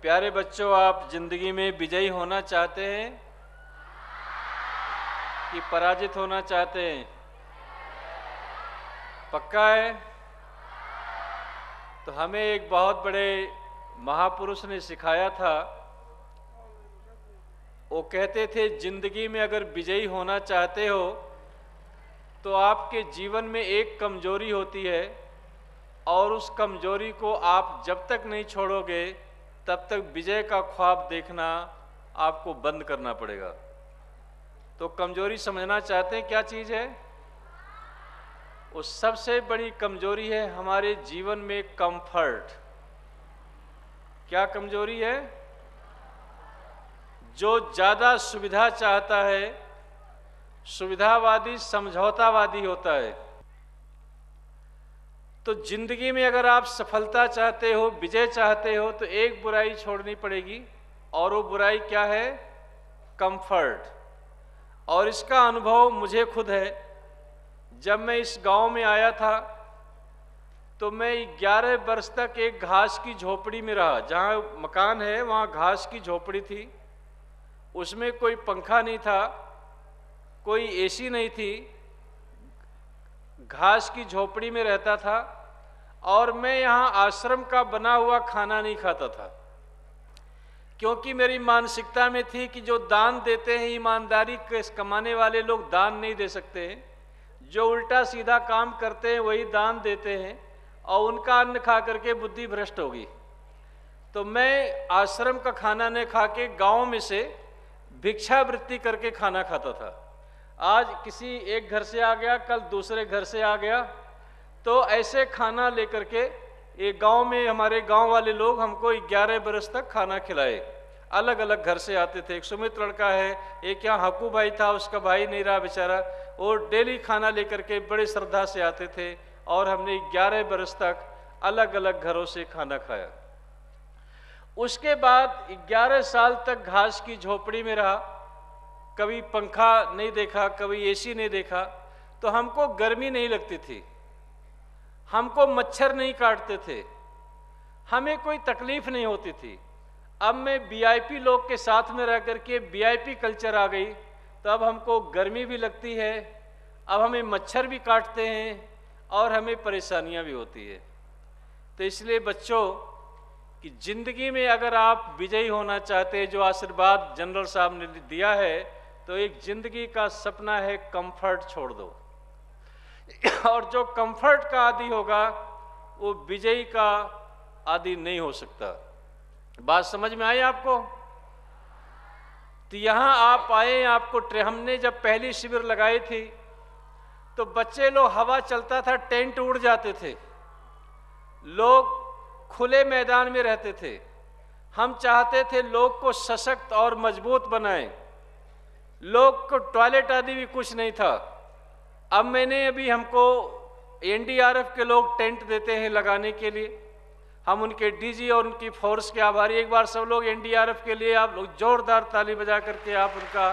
प्यारे बच्चों, आप जिंदगी में विजयी होना चाहते हैं कि पराजित होना चाहते हैं? पक्का है? तो हमें एक बहुत बड़े महापुरुष ने सिखाया था। वो कहते थे, जिंदगी में अगर विजयी होना चाहते हो तो आपके जीवन में एक कमजोरी होती है और उस कमजोरी को आप जब तक नहीं छोड़ोगे तब तक विजय का ख्वाब देखना आपको बंद करना पड़ेगा। तो कमजोरी समझना चाहते हैं क्या चीज़ है? उस सबसे बड़ी कमजोरी है हमारे जीवन में कंफर्ट। क्या कमजोरी है? जो ज़्यादा सुविधा चाहता है, सुविधावादी समझौतावादी होता है। तो जिंदगी में अगर आप सफलता चाहते हो, विजय चाहते हो, तो एक बुराई छोड़नी पड़ेगी और वो बुराई क्या है? कंफर्ट। और इसका अनुभव मुझे खुद है। जब मैं इस गांव में आया था तो मैं 11 वर्ष तक एक घास की झोपड़ी में रहा। जहाँ मकान है वहाँ घास की झोपड़ी थी, उसमें कोई पंखा नहीं था, कोई एसी नहीं थी, घास की झोपड़ी में रहता था और मैं यहाँ आश्रम का बना हुआ खाना नहीं खाता था, क्योंकि मेरी मानसिकता में थी कि जो दान देते हैं, ईमानदारी के कमाने वाले लोग दान नहीं दे सकते हैं, जो उल्टा सीधा काम करते हैं वही दान देते हैं और उनका अन्न खा करके बुद्धि भ्रष्ट होगी। तो मैं आश्रम का खाना न खा के गाँव में से भिक्षावृत्ति करके खाना खाता था। आज किसी एक घर से आ गया, कल दूसरे घर से आ गया, तो ऐसे खाना लेकर के एक गांव में हमारे गांव वाले लोग हमको 11 बरस तक खाना खिलाए। अलग अलग घर से आते थे। एक सुमित लड़का है, एक यहाँ हकू भाई था, उसका भाई नहीं रहा बेचारा, वो डेली खाना लेकर के बड़े श्रद्धा से आते थे और हमने 11 बरस तक अलग अलग घरों से खाना खाया। उसके बाद 11 साल तक घास की झोपड़ी में रहा, कभी पंखा नहीं देखा, कभी एसी नहीं देखा, तो हमको गर्मी नहीं लगती थी, हमको मच्छर नहीं काटते थे, हमें कोई तकलीफ नहीं होती थी। अब मैं वीआईपी लोग के साथ में रह करके वीआईपी कल्चर आ गई, तो अब हमको गर्मी भी लगती है, अब हमें मच्छर भी काटते हैं और हमें परेशानियां भी होती है। तो इसलिए बच्चों कि जिंदगी में अगर आप विजयी होना चाहते हैं, जो आशीर्वाद जनरल साहब ने दिया है, तो एक जिंदगी का सपना है कंफर्ट छोड़ दो। और जो कंफर्ट का आदी होगा वो विजयी का आदी नहीं हो सकता। बात समझ में आई आपको? तो यहाँ आप आए, आपको हमने जब पहली शिविर लगाई थी तो बच्चे लोग, हवा चलता था टेंट उड़ जाते थे, लोग खुले मैदान में रहते थे। हम चाहते थे लोग को सशक्त और मजबूत बनाएं, लोग को टॉयलेट आदि भी कुछ नहीं था। अब अभी हमको एनडीआरएफ के लोग टेंट देते हैं लगाने के लिए, हम उनके डीजी और उनकी फोर्स के आभारी। एक बार सब लोग एनडीआरएफ के लिए आप लोग जोरदार ताली बजा करके आप उनका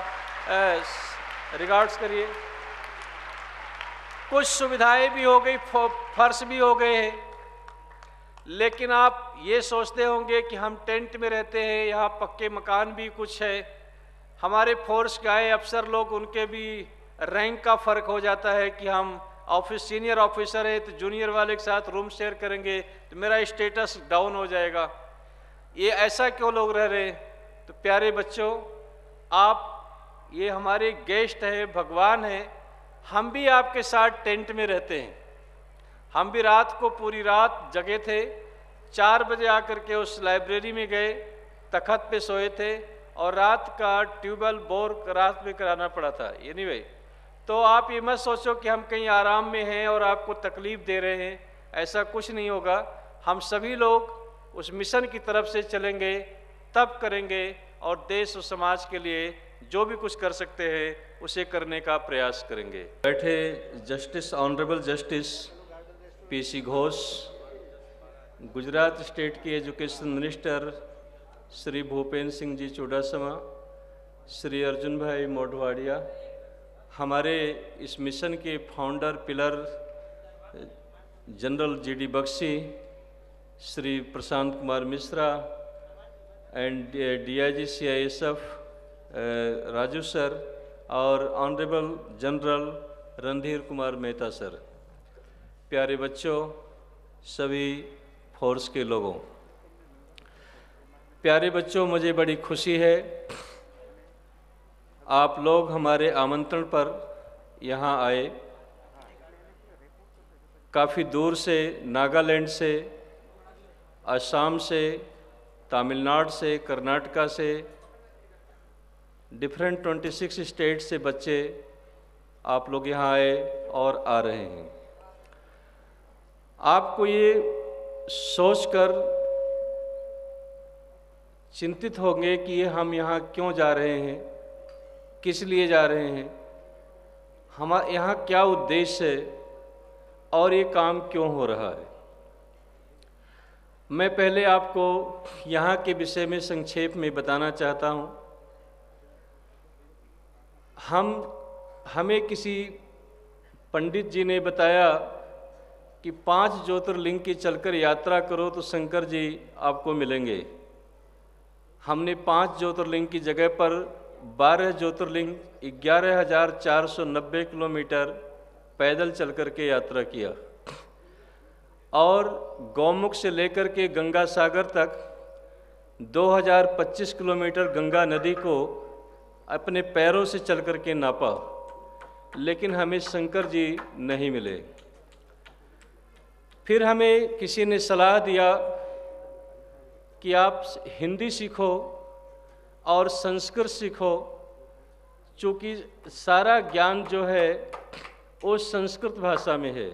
रिगार्ड्स करिए। कुछ सुविधाएं भी हो गई, फर्श भी हो गए हैं, लेकिन आप ये सोचते होंगे कि हम टेंट में रहते हैं, यहाँ पक्के मकान भी कुछ है। हमारे फोर्स के आए अफसर लोग, उनके भी रैंक का फर्क हो जाता है कि हम सीनियर ऑफिसर है तो जूनियर वाले के साथ रूम शेयर करेंगे तो मेरा स्टेटस डाउन हो जाएगा। ये ऐसा क्यों लोग रह रहे हैं? तो प्यारे बच्चों, आप ये हमारे गेस्ट हैं, भगवान हैं, हम भी आपके साथ टेंट में रहते हैं। हम भी रात को पूरी रात जगे थे, 4 बजे आकर के उस लाइब्रेरी में गए, तखत पे सोए थे और रात का ट्यूबवेल बोर रात में कराना पड़ा था। एनीवे, तो आप ये मत सोचो कि हम कहीं आराम में हैं और आपको तकलीफ दे रहे हैं, ऐसा कुछ नहीं होगा। हम सभी लोग उस मिशन की तरफ से चलेंगे, तब करेंगे और देश और समाज के लिए जो भी कुछ कर सकते हैं उसे करने का प्रयास करेंगे। बैठे justice, honourable justice PC Ghosh, Gujarat state के एजुकेशन मिनिस्टर श्री भूपेंद्र सिंह जी चुडासमा, श्री अर्जुन भाई मोढवाडिया, हमारे इस मिशन के founder pillar general GD Bakshi, Shri Prashant Kumar Mishra, and DIG CISF Raju sir और honourable general Randhir Kumar Mehta sir, प्यारे बच्चों, सभी फोर्स के लोगों, प्यारे बच्चों, मुझे बड़ी खुशी है आप लोग हमारे आमंत्रण पर यहाँ आए। काफ़ी दूर से, नागालैंड से, असम से, तमिलनाडु से, कर्नाटका से, डिफरेंट 26 स्टेट से बच्चे आप लोग यहाँ आए और आ रहे हैं। आपको ये सोचकर चिंतित होंगे कि ये हम यहाँ क्यों जा रहे हैं, किस लिए जा रहे हैं, हमारे यहाँ क्या उद्देश्य है और ये काम क्यों हो रहा है। मैं पहले आपको यहाँ के विषय में संक्षेप में बताना चाहता हूँ। हमें किसी पंडित जी ने बताया कि 5 ज्योतिर्लिंग की चलकर यात्रा करो तो शंकर जी आपको मिलेंगे। हमने 5 ज्योतिर्लिंग की जगह पर 12 ज्योतिर्लिंग 11,490 किलोमीटर पैदल चल कर के यात्रा किया और गौमुख से लेकर के गंगा सागर तक 2025 किलोमीटर गंगा नदी को अपने पैरों से चल कर के नापा, लेकिन हमें शंकर जी नहीं मिले। फिर हमें किसी ने सलाह दिया कि आप हिंदी सीखो और संस्कृत सीखो, चूँकि सारा ज्ञान जो है वो संस्कृत भाषा में है।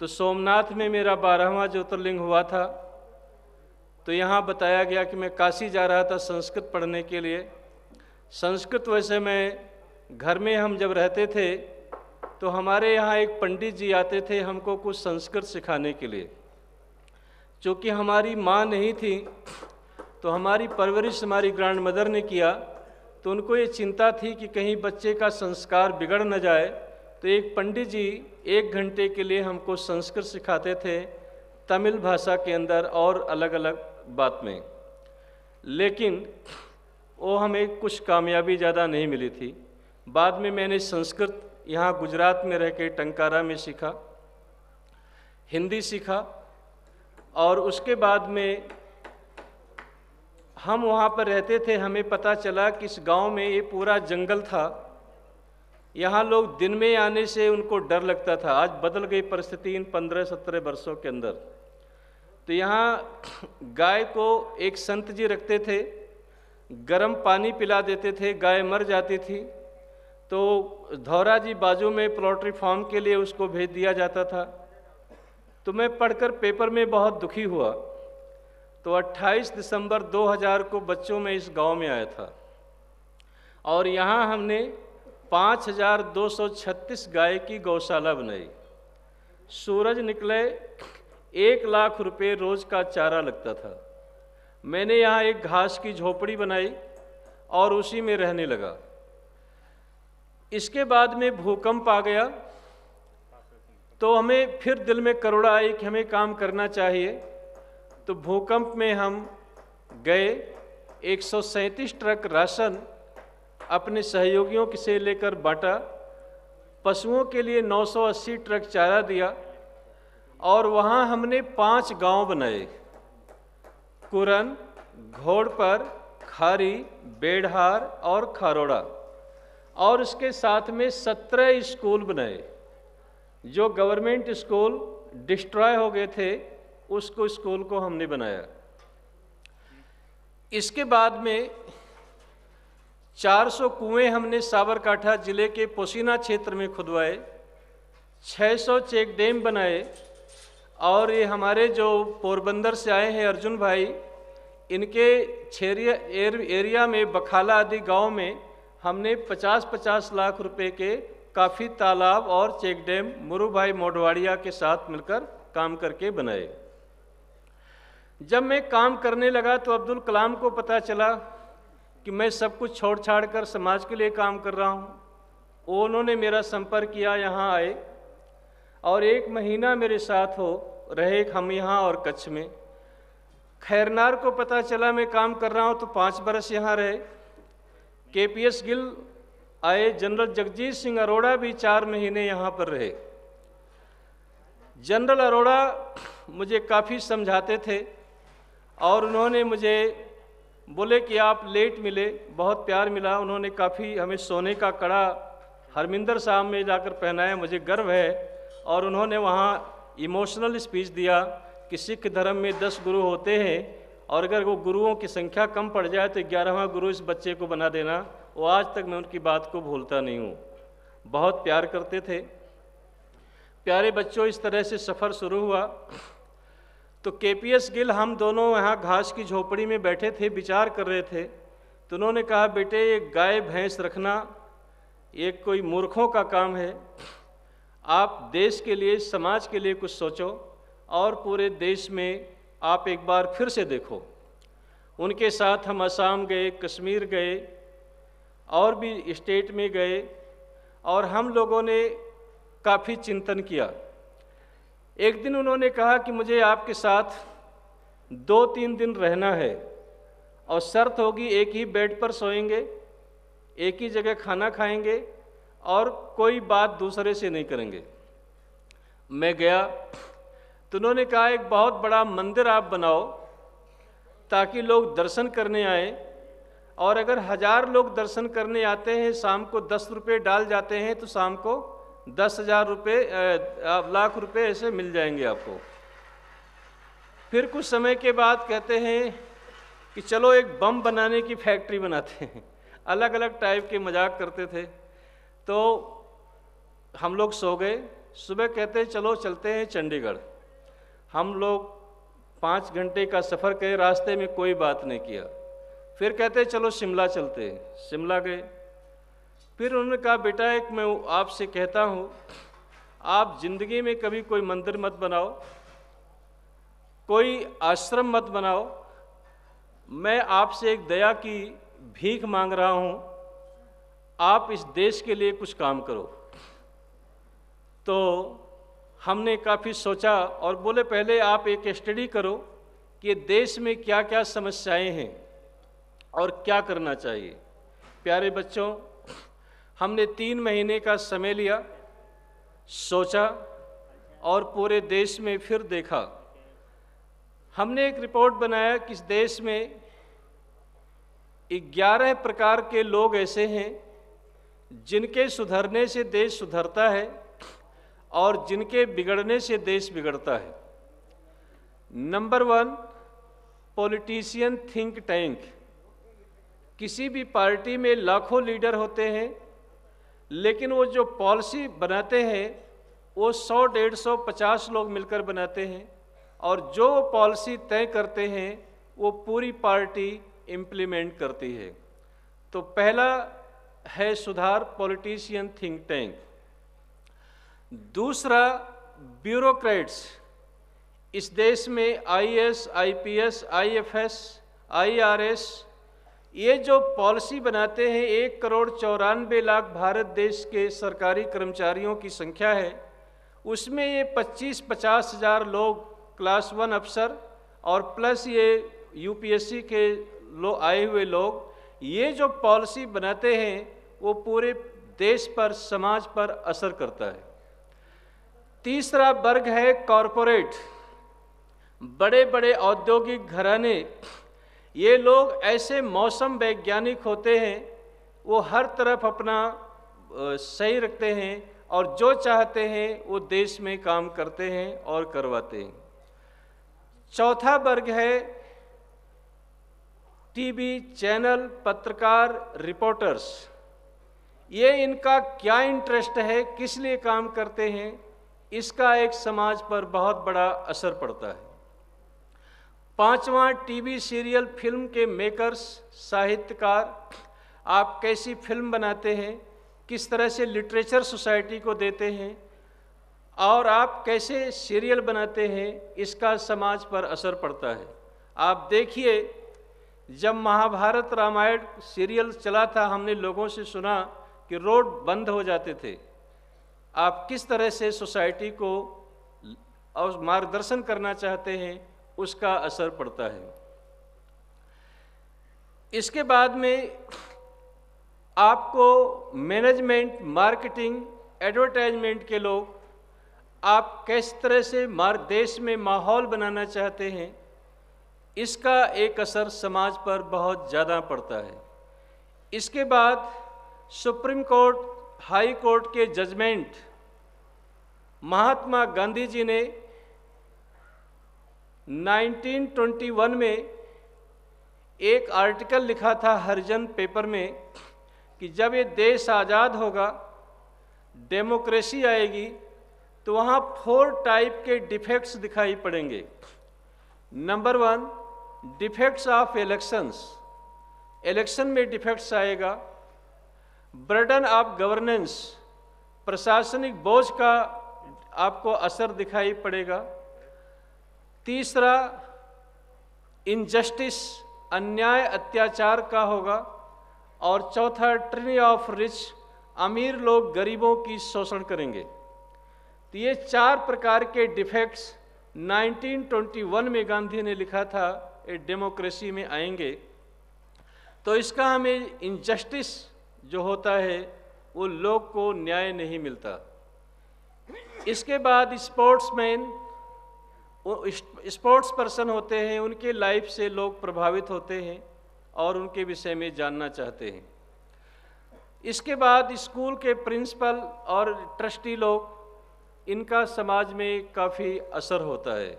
तो सोमनाथ में मेरा 12वां ज्योतिर्लिंग हुआ था, तो यहाँ बताया गया कि मैं काशी जा रहा था संस्कृत पढ़ने के लिए। संस्कृत वैसे मैं घर में हम जब रहते थे तो हमारे यहाँ एक पंडित जी आते थे हमको कुछ संस्कृत सिखाने के लिए। चूँकि हमारी माँ नहीं थी तो हमारी परवरिश हमारी ग्रैंड मदर ने किया, तो उनको ये चिंता थी कि कहीं बच्चे का संस्कार बिगड़ न जाए, तो एक पंडित जी 1 घंटे के लिए हमको संस्कृत सिखाते थे, तमिल भाषा के अंदर और अलग अलग बात में। लेकिन वो हमें कुछ कामयाबी ज़्यादा नहीं मिली थी। बाद में मैंने संस्कृत यहाँ गुजरात में रह के टंकारा में सीखा, हिंदी सीखा, और उसके बाद में हम वहाँ पर रहते थे। हमें पता चला कि इस गांव में ये पूरा जंगल था, यहाँ लोग दिन में आने से उनको डर लगता था। आज बदल गई परिस्थिति इन 15-17 वर्षों के अंदर। तो यहाँ गाय को एक संत जी रखते थे, गर्म पानी पिला देते थे, गाय मर जाती थी तो धौरा जी बाजू में पोल्ट्री फार्म के लिए उसको भेज दिया जाता था। तो मैं पढ़कर पेपर में बहुत दुखी हुआ। तो 28 दिसंबर 2000 को बच्चों में इस गांव में आया था और यहाँ हमने 5236 गाय की गौशाला बनाई। सूरज निकले 1 लाख रुपए रोज का चारा लगता था। मैंने यहाँ एक घास की झोपड़ी बनाई और उसी में रहने लगा। इसके बाद में भूकंप आ गया तो हमें फिर दिल में करुणा आई कि हमें काम करना चाहिए। तो भूकंप में हम गए, 137 ट्रक राशन अपने सहयोगियों से लेकर बांटा, पशुओं के लिए 980 ट्रक चारा दिया और वहाँ हमने 5 गांव बनाए, कुरन, घोड़पर, खारी, बेढ़ार और खारोड़ा, और उसके साथ में 17 स्कूल बनाए। जो गवर्नमेंट स्कूल डिस्ट्रॉय हो गए थे उसको स्कूल को हमने बनाया। इसके बाद में 400 कुएं हमने साबरकाठा जिले के पोसीना क्षेत्र में खुदवाए, 600 चेक डैम बनाए। और ये हमारे जो पोरबंदर से आए हैं अर्जुन भाई, इनके एरिया में बखाला आदि गांव में हमने 50-50 लाख रुपए के काफ़ी तालाब और चेक डैम मुरू भाई मोडवाड़िया के साथ मिलकर काम करके बनाए। जब मैं काम करने लगा तो अब्दुल कलाम को पता चला कि मैं सब कुछ छोड़ छाड़ कर समाज के लिए काम कर रहा हूँ। उन्होंने मेरा संपर्क किया, यहाँ आए और 1 महीना मेरे साथ रहे हम यहाँ और कच्छ में। खैरनार को पता चला मैं काम कर रहा हूँ तो 5 बरस यहाँ रहे। केपीएस गिल आए, जनरल जगजीत सिंह अरोड़ा भी 4 महीने यहाँ पर रहे। जनरल अरोड़ा मुझे काफ़ी समझाते थे और उन्होंने मुझे बोले कि आप लेट मिले, बहुत प्यार मिला। उन्होंने काफ़ी हमें सोने का कड़ा हरमिंदर साहब में जाकर पहनाया, मुझे गर्व है। और उन्होंने वहाँ इमोशनल स्पीच दिया कि सिख धर्म में 10 गुरु होते हैं और अगर वो गुरुओं की संख्या कम पड़ जाए तो 11वां गुरु इस बच्चे को बना देना। वो आज तक मैं उनकी बात को भूलता नहीं हूँ। बहुत प्यार करते थे। प्यारे बच्चों, इस तरह से सफ़र शुरू हुआ। तो केपीएस गिल, हम दोनों यहाँ घास की झोपड़ी में बैठे थे, विचार कर रहे थे। तो उन्होंने कहा, बेटे ये गाय भैंस रखना ये कोई मूर्खों का काम है। आप देश के लिए, समाज के लिए कुछ सोचो और पूरे देश में आप एक बार फिर से देखो। उनके साथ हम असम गए, कश्मीर गए और भी स्टेट में गए और हम लोगों ने काफ़ी चिंतन किया। एक दिन उन्होंने कहा कि मुझे आपके साथ 2-3 दिन रहना है और शर्त होगी एक ही बेड पर सोएंगे, एक ही जगह खाना खाएंगे और कोई बात दूसरे से नहीं करेंगे। मैं गया तो उन्होंने कहा एक बहुत बड़ा मंदिर आप बनाओ ताकि लोग दर्शन करने आए, और अगर 1000 लोग दर्शन करने आते हैं, शाम को 10 रुपये डाल जाते हैं तो शाम को 10,000 रुपये, लाख रुपए ऐसे मिल जाएंगे आपको। फिर कुछ समय के बाद कहते हैं कि चलो एक बम बनाने की फैक्ट्री बनाते हैं। अलग अलग टाइप के मजाक करते थे। तो हम लोग सो गए। सुबह कहते चलो चलते हैं चंडीगढ़। हम लोग 5 घंटे का सफ़र किए, रास्ते में कोई बात नहीं किया। फिर कहते चलो शिमला चलते हैं। शिमला गए। फिर उन्होंने कहा, बेटा एक मैं आपसे कहता हूँ, आप जिंदगी में कभी कोई मंदिर मत बनाओ, कोई आश्रम मत बनाओ। मैं आपसे एक दया की भीख मांग रहा हूँ, आप इस देश के लिए कुछ काम करो। तो हमने काफ़ी सोचा और बोले पहले आप एक स्टडी करो कि देश में क्या क्या समस्याएं हैं और क्या करना चाहिए। प्यारे बच्चों, हमने 3 महीने का समय लिया, सोचा और पूरे देश में फिर देखा। हमने एक रिपोर्ट बनाया कि इस देश में 11 प्रकार के लोग ऐसे हैं जिनके सुधरने से देश सुधरता है और जिनके बिगड़ने से देश बिगड़ता है। Number 1, politician think tank. किसी भी पार्टी में लाखों लीडर होते हैं, लेकिन वो जो पॉलिसी बनाते हैं वो 100, 150, 50 लोग मिलकर बनाते हैं और जो पॉलिसी तय करते हैं वो पूरी पार्टी इम्प्लीमेंट करती है। तो पहला है सुधार, पॉलिटिशियन थिंक टैंक। दूसरा, ब्यूरोक्रेट्स। इस देश में आईएएस, आईपीएस, आईएफएस, आईआरएस, ये जो पॉलिसी बनाते हैं, 1,94,00,000 भारत देश के सरकारी कर्मचारियों की संख्या है। उसमें ये 25-50 हज़ार लोग क्लास 1 अफसर और प्लस ये यूपीएससी के आए हुए लोग, ये जो पॉलिसी बनाते हैं वो पूरे देश पर, समाज पर असर करता है। तीसरा वर्ग है कॉरपोरेट। बड़े बड़े औद्योगिक घराने, ये लोग ऐसे मौसम वैज्ञानिक होते हैं, वो हर तरफ अपना सही रखते हैं और जो चाहते हैं वो देश में काम करते हैं और करवाते हैं। चौथा वर्ग है टीवी चैनल, पत्रकार, रिपोर्टर्स। ये इनका क्या इंटरेस्ट है, किस लिए काम करते हैं, इसका एक समाज पर बहुत बड़ा असर पड़ता है। पांचवा, टीवी सीरियल, फिल्म के मेकर्स, साहित्यकार। आप कैसी फिल्म बनाते हैं, किस तरह से लिटरेचर सोसाइटी को देते हैं और आप कैसे सीरियल बनाते हैं, इसका समाज पर असर पड़ता है। आप देखिए, जब महाभारत रामायण सीरियल चला था, हमने लोगों से सुना कि रोड बंद हो जाते थे। आप किस तरह से सोसाइटी को और मार्गदर्शन करना चाहते हैं, उसका असर पड़ता है। इसके बाद में आपको मैनेजमेंट, मार्केटिंग, एडवर्टाइजमेंट के लोग आप किस तरह से देश में माहौल बनाना चाहते हैं, इसका एक असर समाज पर बहुत ज़्यादा पड़ता है। इसके बाद सुप्रीम कोर्ट, हाई कोर्ट के जजमेंट, महात्मा गांधी जी ने 1921 में एक आर्टिकल लिखा था हरिजन पेपर में कि जब ये देश आज़ाद होगा, डेमोक्रेसी आएगी, तो वहाँ 4 टाइप के डिफेक्ट्स दिखाई पड़ेंगे। Number 1, defects of elections, election में डिफेक्ट्स आएगा। बर्डन ऑफ गवर्नेंस, प्रशासनिक बोझ का आपको असर दिखाई पड़ेगा। तीसरा, इनजस्टिस, अन्याय अत्याचार का होगा। और चौथा, ट्रिनी ऑफ रिच, अमीर लोग गरीबों की शोषण करेंगे। तो ये 4 प्रकार के डिफेक्ट्स 1921 में गांधी ने लिखा था ये डेमोक्रेसी में आएंगे। तो इसका हमें इनजस्टिस जो होता है वो लोग को न्याय नहीं मिलता। इसके बाद स्पोर्ट्समैन, स्पोर्ट्स पर्सन होते हैं, उनके लाइफ से लोग प्रभावित होते हैं और उनके विषय में जानना चाहते हैं। इसके बाद स्कूल के प्रिंसिपल और ट्रस्टी लोग, इनका समाज में काफ़ी असर होता है।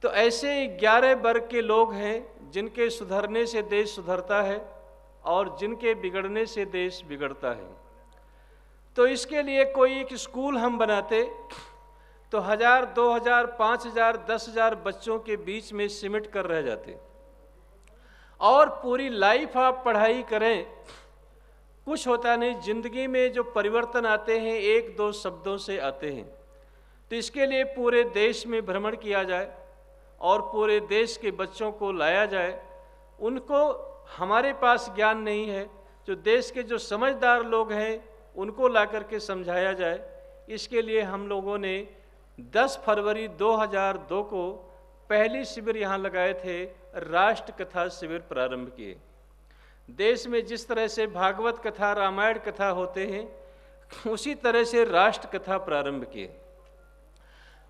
तो ऐसे 11 वर्ग के लोग हैं जिनके सुधरने से देश सुधरता है और जिनके बिगड़ने से देश बिगड़ता है। तो इसके लिए कोई एक स्कूल हम बनाते तो 1000, 2000, 5000, 10,000 बच्चों के बीच में सिमट कर रह जाते। और पूरी लाइफ आप पढ़ाई करें, कुछ होता नहीं। जिंदगी में जो परिवर्तन आते हैं 1-2 शब्दों से आते हैं। तो इसके लिए पूरे देश में भ्रमण किया जाए और पूरे देश के बच्चों को लाया जाए। उनको, हमारे पास ज्ञान नहीं है, जो देश के जो समझदार लोग हैं उनको ला करके समझाया जाए। इसके लिए हम लोगों ने 10 फरवरी 2002 को पहली शिविर यहाँ लगाए थे, राष्ट्र कथा शिविर प्रारंभ किए। देश में जिस तरह से भागवत कथा, रामायण कथा होते हैं, उसी तरह से राष्ट्र कथा प्रारंभ किए।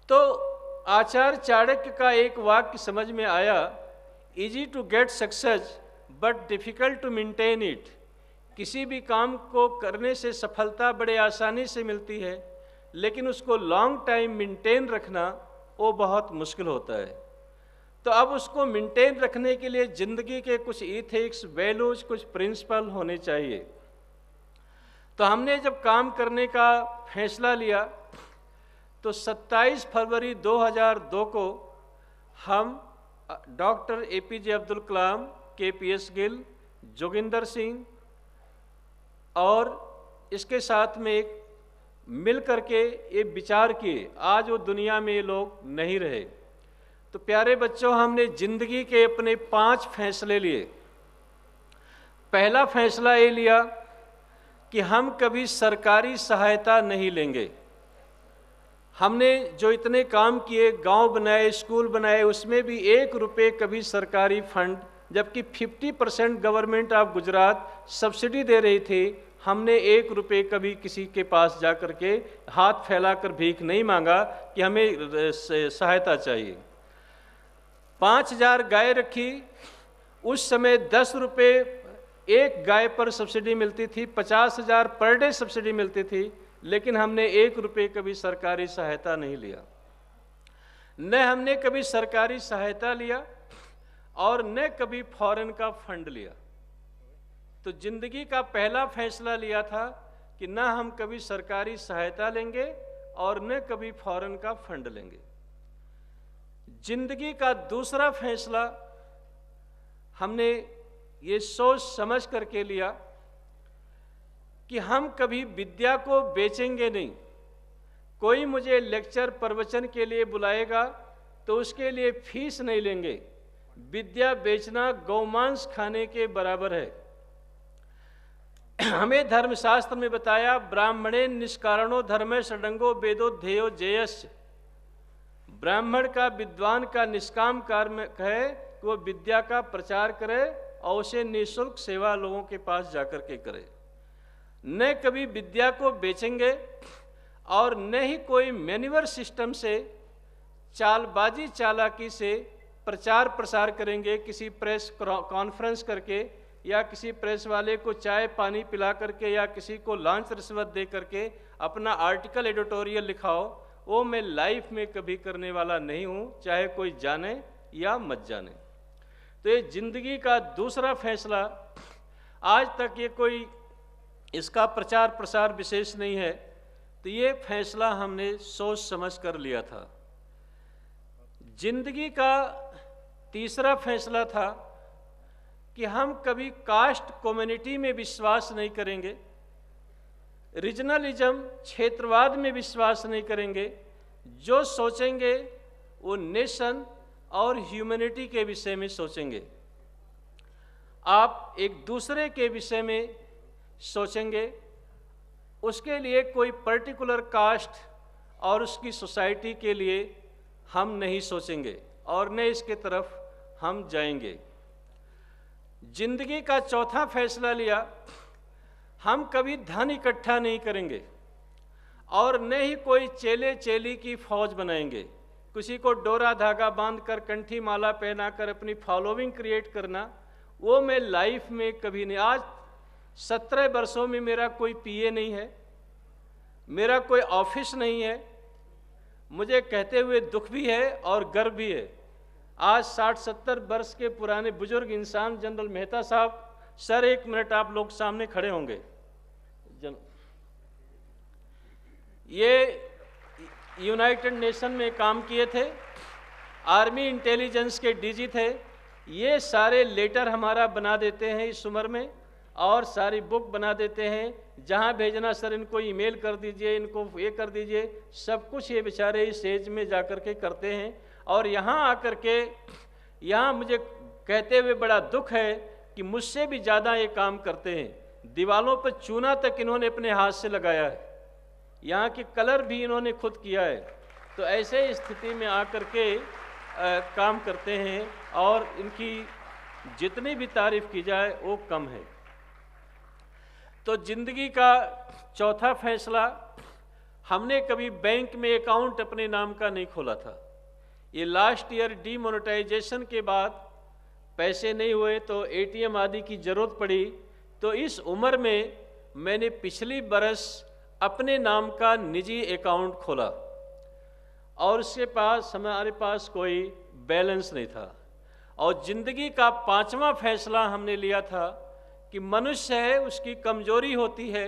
तो आचार्य चाणक्य का एक वाक्य समझ में आया, easy to get success but difficult to maintain it. किसी भी काम को करने से सफलता बड़े आसानी से मिलती है, लेकिन उसको लॉन्ग टाइम मेंटेन रखना वो बहुत मुश्किल होता है। तो अब उसको मेंटेन रखने के लिए जिंदगी के कुछ इथिक्स, वैल्यूज, कुछ प्रिंसिपल होने चाहिए। तो हमने जब काम करने का फैसला लिया तो 27 फरवरी 2002 को हम doctor APJ Abdul Kalam, KPS Gill, Joginder Singh और इसके साथ में एक मिल करके ये विचार किए। आज वो दुनिया में ये लोग नहीं रहे। तो प्यारे बच्चों, हमने जिंदगी के अपने 5 फैसले लिए। पहला फैसला ये लिया कि हम कभी सरकारी सहायता नहीं लेंगे। हमने जो इतने काम किए, गांव बनाए, स्कूल बनाए, उसमें भी 1 रुपये कभी सरकारी फंड, जबकि 50% गवर्नमेंट ऑफ गुजरात सब्सिडी दे रही थी, हमने 1 रुपये कभी किसी के पास जा कर के हाथ फैलाकर भीख नहीं मांगा कि हमें सहायता चाहिए। 5000 गाय रखी। उस समय 10 रुपये एक गाय पर सब्सिडी मिलती थी, 50,000 पर डे सब्सिडी मिलती थी, लेकिन हमने 1 रुपये कभी सरकारी सहायता नहीं लिया। न हमने कभी सरकारी सहायता लिया और न कभी फॉरेन का फंड लिया। तो जिंदगी का पहला फैसला लिया था कि न हम कभी सरकारी सहायता लेंगे और न कभी फॉरेन का फंड लेंगे। जिंदगी का दूसरा फैसला हमने ये सोच समझ करके लिया कि हम कभी विद्या को बेचेंगे नहीं। कोई मुझे लेक्चर, प्रवचन के लिए बुलाएगा तो उसके लिए फीस नहीं लेंगे। विद्या बेचना गौमांस खाने के बराबर है। हमें धर्मशास्त्र में बताया, ब्राह्मणे निष्कारणो धर्मे षडंगो वेदो ध्येयो जेयस्य। ब्राह्मण का, विद्वान का निष्काम कार्य है कि वो विद्या का प्रचार करे और उसे निःशुल्क सेवा लोगों के पास जाकर के करे। न कभी विद्या को बेचेंगे और न ही कोई मैन्यूअर सिस्टम से चालबाजी चालाकी से प्रचार प्रसार करेंगे, किसी प्रेस कॉन्फ्रेंस करके या किसी प्रेस वाले को चाय पानी पिला करके या किसी को लांच रिश्वत दे करके अपना आर्टिकल एडिटोरियल लिखाओ। वो मैं लाइफ में कभी करने वाला नहीं हूँ, चाहे कोई जाने या मत जाने। तो ये जिंदगी का दूसरा फैसला, आज तक ये कोई इसका प्रचार प्रसार विशेष नहीं है, तो ये फैसला हमने सोच समझ कर लिया था। जिंदगी का तीसरा फैसला था कि हम कभी कास्ट कम्युनिटी में विश्वास नहीं करेंगे, रीजनलिज्म क्षेत्रवाद में विश्वास नहीं करेंगे। जो सोचेंगे वो नेशन और ह्यूमैनिटी के विषय में सोचेंगे। आप एक दूसरे के विषय में सोचेंगे, उसके लिए कोई पर्टिकुलर कास्ट और उसकी सोसाइटी के लिए हम नहीं सोचेंगे और न इसके तरफ हम जाएंगे। जिंदगी का चौथा फैसला लिया, हम कभी धन इकट्ठा नहीं करेंगे और न ही कोई चेले चेली की फौज बनाएंगे। किसी को डोरा धागा बांधकर कंठी माला पहनाकर अपनी फॉलोइंग क्रिएट करना, वो मैं लाइफ में कभी नहीं। आज 17 वर्षों में मेरा कोई पीए नहीं है, मेरा कोई ऑफिस नहीं है। मुझे कहते हुए दुख भी है और गर्व भी है। आज 60-70 वर्ष के पुराने बुजुर्ग इंसान जनरल मेहता साहब, सर 1 मिनट आप लोग सामने खड़े होंगे। ये यूनाइटेड नेशन में काम किए थे, आर्मी इंटेलिजेंस के डीजी थे। ये सारे लेटर हमारा बना देते हैं इस उम्र में और सारी बुक बना देते हैं। जहाँ भेजना सर इनको ईमेल कर दीजिए, इनको ये कर दीजिए, सब कुछ ये बेचारे इस एज में जाकर के करते हैं। और यहाँ आकर के यहाँ मुझे कहते हुए बड़ा दुख है कि मुझसे भी ज़्यादा ये काम करते हैं। दीवालों पर चूना तक इन्होंने अपने हाथ से लगाया है, यहाँ की कलर भी इन्होंने खुद किया है। तो ऐसे स्थिति में आकर के काम करते हैं और इनकी जितनी भी तारीफ की जाए वो कम है। तो जिंदगी का चौथा फैसला, हमने कभी बैंक में अकाउंट अपने नाम का नहीं खोला था। ये लास्ट ईयर डीमोनेटाइजेशन के बाद पैसे नहीं हुए तो एटीएम आदि की ज़रूरत पड़ी, तो इस उम्र में मैंने पिछली बरस अपने नाम का निजी अकाउंट खोला और उसके पास हमारे पास कोई बैलेंस नहीं था। और ज़िंदगी का 5वां फैसला हमने लिया था कि मनुष्य है, उसकी कमजोरी होती है।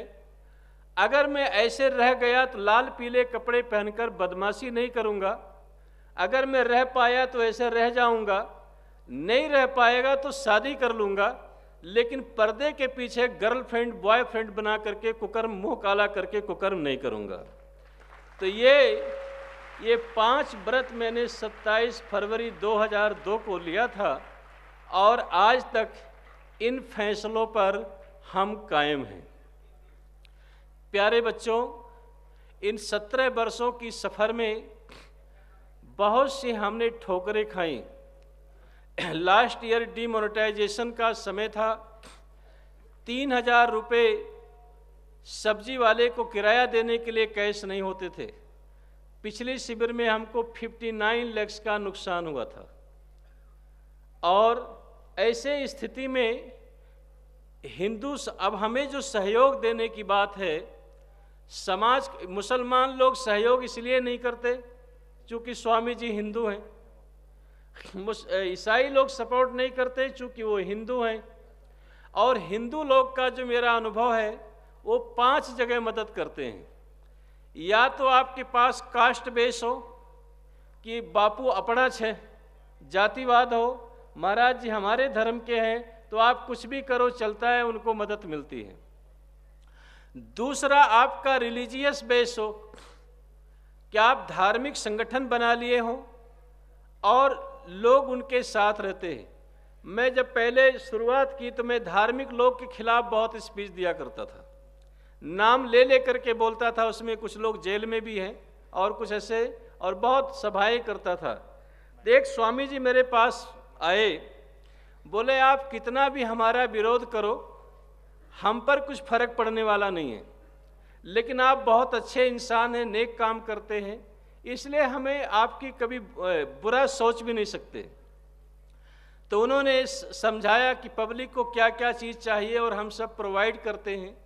अगर मैं ऐसे रह गया तो लाल पीले कपड़े पहनकर बदमाशी नहीं करूँगा, अगर मैं रह पाया तो ऐसे रह जाऊँगा, नहीं रह पाएगा तो शादी कर लूँगा, लेकिन पर्दे के पीछे गर्लफ्रेंड बॉयफ्रेंड बना करके कुकर्म, मुंह काला करके कुकर्म नहीं करूँगा। तो ये 5 व्रत मैंने 27 फरवरी 2002 को लिया था और आज तक इन फैसलों पर हम कायम हैं। प्यारे बच्चों, इन 17 वर्षों की सफ़र में बहुत सी हमने ठोकरें खाई। लास्ट ईयर डीमोनेटाइजेशन का समय था, 3000 रुपये सब्जी वाले को किराया देने के लिए कैश नहीं होते थे। पिछले शिविर में हमको 59 लाख का नुकसान हुआ था। और ऐसे स्थिति में हिंदू, अब हमें जो सहयोग देने की बात है, समाज, मुसलमान लोग सहयोग इसलिए नहीं करते क्योंकि स्वामी जी हिंदू हैं, ईसाई लोग सपोर्ट नहीं करते चूँकि वो हिंदू हैं। और हिंदू लोग का जो मेरा अनुभव है वो 5 जगह मदद करते हैं। या तो आपके पास कास्ट बेस हो कि बापू अपना है, जातिवाद हो, महाराज जी हमारे धर्म के हैं तो आप कुछ भी करो चलता है, उनको मदद मिलती है। दूसरा आपका रिलीजियस बेस हो कि आप धार्मिक संगठन बना लिए हों और लोग उनके साथ रहते हैं। मैं जब पहले शुरुआत की तो मैं धार्मिक लोग के खिलाफ बहुत स्पीच दिया करता था, नाम ले ले करके बोलता था। उसमें कुछ लोग जेल में भी हैं और कुछ ऐसे, और बहुत सभाएं करता था। तो एक स्वामी जी मेरे पास आए, बोले आप कितना भी हमारा विरोध करो, हम पर कुछ फर्क पड़ने वाला नहीं है, लेकिन आप बहुत अच्छे इंसान हैं, नेक काम करते हैं, इसलिए हमें आपकी कभी बुरा सोच भी नहीं सकते। तो उन्होंने समझाया कि पब्लिक को क्या क्या चीज़ चाहिए और हम सब प्रोवाइड करते हैं,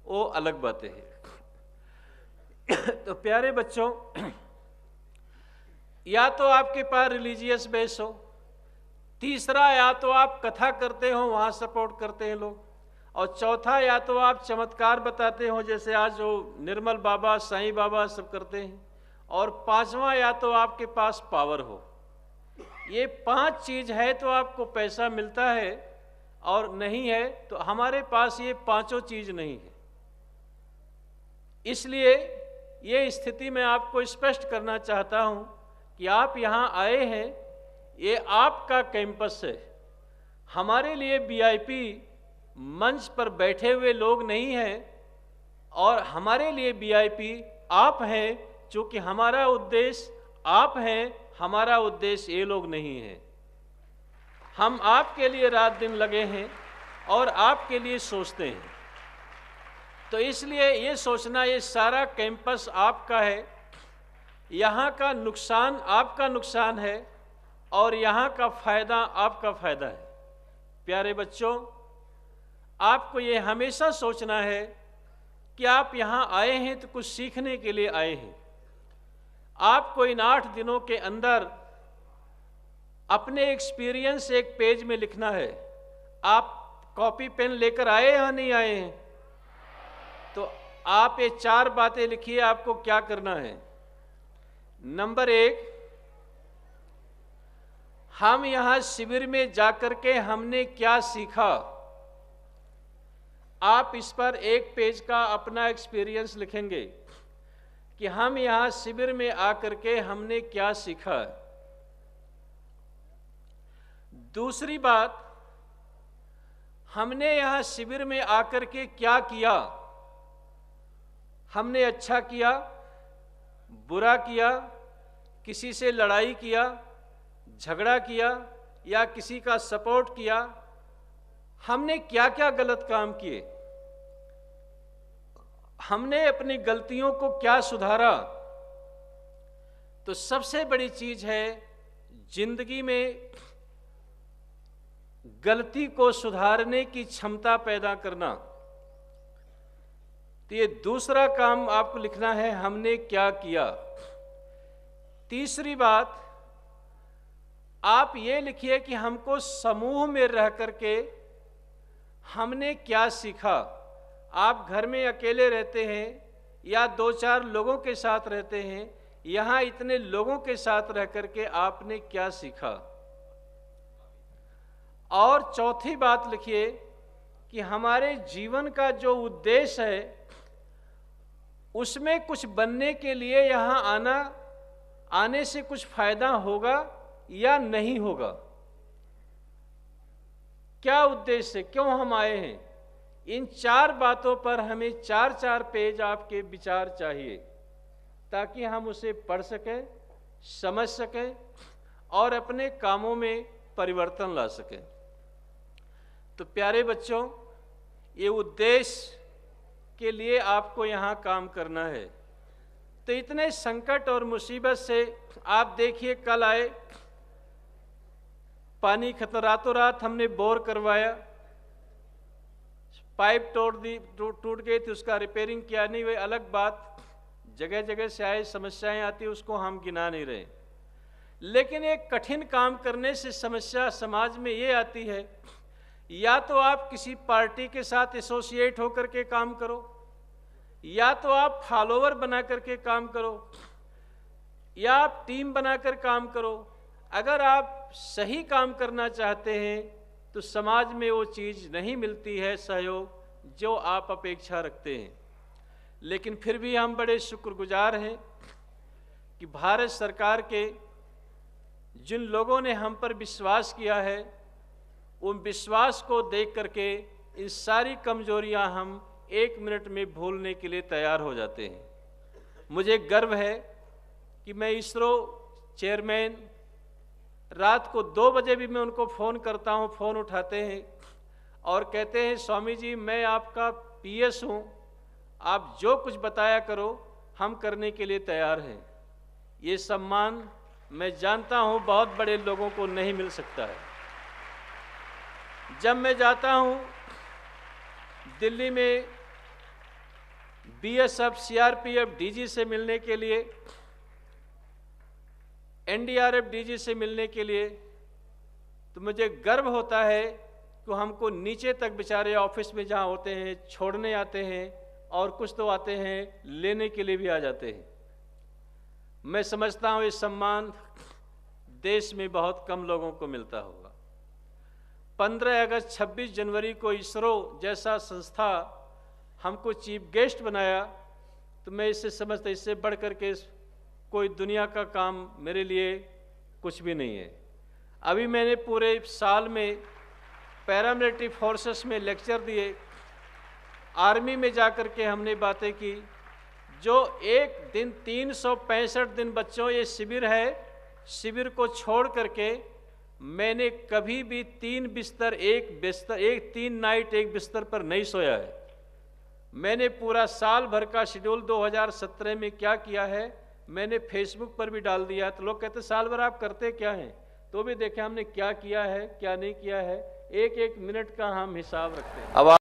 वो अलग बातें हैं। तो प्यारे बच्चों, या तो आपके पास रिलीजियस बेस हो, तीसरा या तो आप कथा करते हो, वहाँ सपोर्ट करते हैं लोग, और चौथा या तो आप चमत्कार बताते हो, जैसे आज जो निर्मल बाबा, साईं बाबा सब करते हैं, और पांचवा या तो आपके पास पावर हो। ये 5 चीज़ है तो आपको पैसा मिलता है, और नहीं है तो हमारे पास ये 5 चीज़ नहीं है। इसलिए ये स्थिति मैं आपको स्पष्ट करना चाहता हूँ कि आप यहाँ आए हैं, ये आपका कैंपस है। हमारे लिए वीआईपी मंच पर बैठे हुए लोग नहीं हैं, और हमारे लिए वीआईपी आप हैं, क्योंकि हमारा उद्देश्य आप हैं, हमारा उद्देश्य ये लोग नहीं हैं। हम आपके लिए रात दिन लगे हैं और आपके लिए सोचते हैं। तो इसलिए ये सोचना, ये सारा कैंपस आपका है, यहाँ का नुकसान आपका नुकसान है और यहाँ का फायदा आपका फायदा है। प्यारे बच्चों, आपको ये हमेशा सोचना है कि आप यहाँ आए हैं तो कुछ सीखने के लिए आए हैं। आपको इन 8 दिनों के अंदर अपने एक्सपीरियंस एक पेज में लिखना है। आप कॉपी पेन लेकर आए या नहीं आए हैं? तो आप ये 4 बातें लिखिए, आपको क्या करना है। नंबर 1, हम यहाँ शिविर में जाकर के हमने क्या सीखा। आप इस पर एक पेज का अपना एक्सपीरियंस लिखेंगे कि हम यहाँ शिविर में आकर के हमने क्या सीखा। दूसरी बात, हमने यहाँ शिविर में आकर के क्या किया। हमने अच्छा किया, बुरा किया, किसी से लड़ाई किया, झगड़ा किया या किसी का सपोर्ट किया, हमने क्या क्या गलत काम किए, हमने अपनी गलतियों को क्या सुधारा। तो सबसे बड़ी चीज है जिंदगी में गलती को सुधारने की क्षमता पैदा करना। तो ये दूसरा काम आपको लिखना है, हमने क्या किया। तीसरी बात, आप ये लिखिए कि हमको समूह में रह करके हमने क्या सीखा। आप घर में अकेले रहते हैं या 2-4 लोगों के साथ रहते हैं, यहाँ इतने लोगों के साथ रह करके आपने क्या सीखा। और चौथी बात लिखिए कि हमारे जीवन का जो उद्देश्य है उसमें कुछ बनने के लिए यहाँ आने से कुछ फायदा होगा या नहीं होगा। क्या उद्देश्य है, क्यों हम आए हैं। इन 4 बातों पर हमें 4-4 पेज आपके विचार चाहिए, ताकि हम उसे पढ़ सकें, समझ सकें और अपने कामों में परिवर्तन ला सकें। तो प्यारे बच्चों, ये उद्देश्य के लिए आपको यहाँ काम करना है। तो इतने संकट और मुसीबत से आप देखिए, कल आए, पानी खत्म, रातों रात हमने बोर करवाया, पाइप टूट गई थी, उसका रिपेयरिंग किया नहीं, वह अलग बात। जगह जगह से आए समस्याएं आती, उसको हम गिना नहीं रहे। लेकिन एक कठिन काम करने से समस्या समाज में ये आती है, या तो आप किसी पार्टी के साथ एसोसिएट होकर के काम करो, या तो आप फॉलोवर बना करके काम करो, या आप टीम बनाकर काम करो। अगर आप सही काम करना चाहते हैं तो समाज में वो चीज़ नहीं मिलती है, सहयोग जो आप अपेक्षा रखते हैं। लेकिन फिर भी हम बड़े शुक्रगुजार हैं कि भारत सरकार के जिन लोगों ने हम पर विश्वास किया है, उन विश्वास को देख करके इन सारी कमजोरियां हम 1 मिनट में भूलने के लिए तैयार हो जाते हैं। मुझे गर्व है कि मैं इसरो चेयरमैन, रात को 2 बजे भी मैं उनको फ़ोन करता हूँ, फ़ोन उठाते हैं और कहते हैं स्वामी जी मैं आपका पीएस हूँ, आप जो कुछ बताया करो हम करने के लिए तैयार हैं। ये सम्मान मैं जानता हूँ बहुत बड़े लोगों को नहीं मिल सकता है। जब मैं जाता हूँ दिल्ली में बीएसएफ सीआरपीएफ डीजी से मिलने के लिए, एनडीआरएफ डीजी से मिलने के लिए, तो मुझे गर्व होता है कि हमको नीचे तक बेचारे ऑफिस में जहाँ होते हैं छोड़ने आते हैं और कुछ तो आते हैं लेने के लिए भी आ जाते हैं। मैं समझता हूँ ये सम्मान देश में बहुत कम लोगों को मिलता होगा। 15 अगस्त 26 जनवरी को इसरो जैसा संस्था हमको चीफ गेस्ट बनाया, तो मैं इससे समझता इससे बढ़ कर के कोई दुनिया का काम मेरे लिए कुछ भी नहीं है। अभी मैंने पूरे साल में पैरामिलिट्री फोर्सेस में लेक्चर दिए, आर्मी में जाकर के हमने बातें की। जो एक दिन 365 दिन बच्चों ये शिविर है, शिविर को छोड़ करके मैंने कभी भी 3 नाइट एक बिस्तर पर नहीं सोया है। मैंने पूरा साल भर का शेड्यूल 2017 में क्या किया है मैंने फेसबुक पर भी डाल दिया। तो लोग कहते साल भर आप करते क्या हैं, तो भी देखें हमने क्या किया है क्या नहीं किया है, एक एक मिनट का हम हिसाब रखते हैं। अब